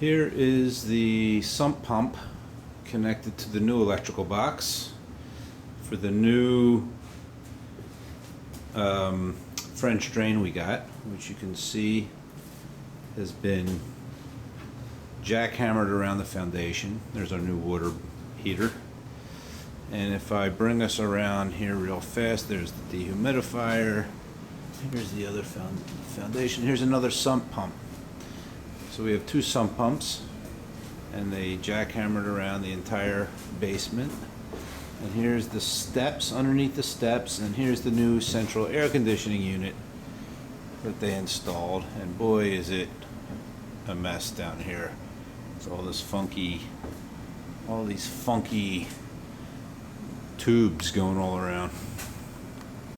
Here is the sump pump connected to the new electrical box for the new French drain we got, which you can see has been jackhammered around the foundation. There's our new water heater. And if I bring us around here real fast, there's the dehumidifier. Here's the other foundation. Here's another sump pump. So we have two sump pumps, and they jackhammered around the entire basement. And here's the steps, underneath the steps, and here's the new central air conditioning unit that they installed. And boy, is it a mess down here. It's all these funky tubes going all around.